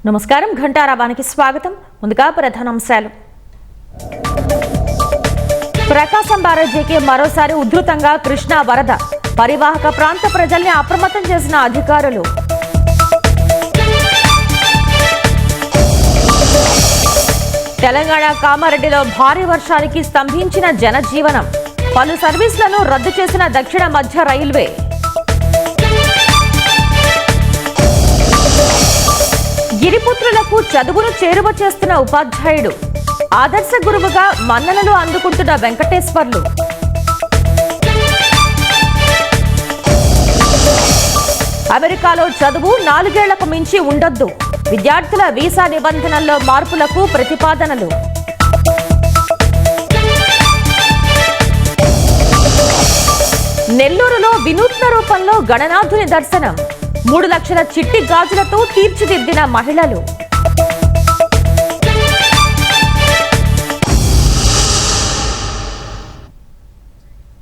నమస్కారం ఘంటారావానికి స్వాగతం. ముందుగా ప్రధానాంశాలు. ప్రకాశం బ్యారేజీకి మరోసారి ఉధృతంగా కృష్ణా వరద. పరివాహక ప్రాంత ప్రజల్ని అప్రమత్తం చేసిన అధికారులు. తెలంగాణ కామారెడ్డిలో భారీ వర్షానికి స్తంభించిన జనజీవనం. పలు సర్వీసులను రద్దు చేసిన దక్షిణ మధ్య రైల్వే. గిరిపుత్రులకు చదువును చేరువ చేస్తున్న ఉపాధ్యాయుడు. ఆదర్శ గురువుగా మన్ననలు అందుకుంటున్న వెంకటేశ్వర్లు. అమెరికాలో చదువు 4 ఏళ్లకు మించి ఉండొద్దు. విద్యార్థుల వీసా నిబంధనల్లో మార్పులకు ప్రతిపాదనలు. నెల్లూరులో వినూత్న రూపంలో గణనాథుని దర్శనం. 3 లక్షల చిట్టి గాజులతో తీర్చిదిద్దిన మహిళలు.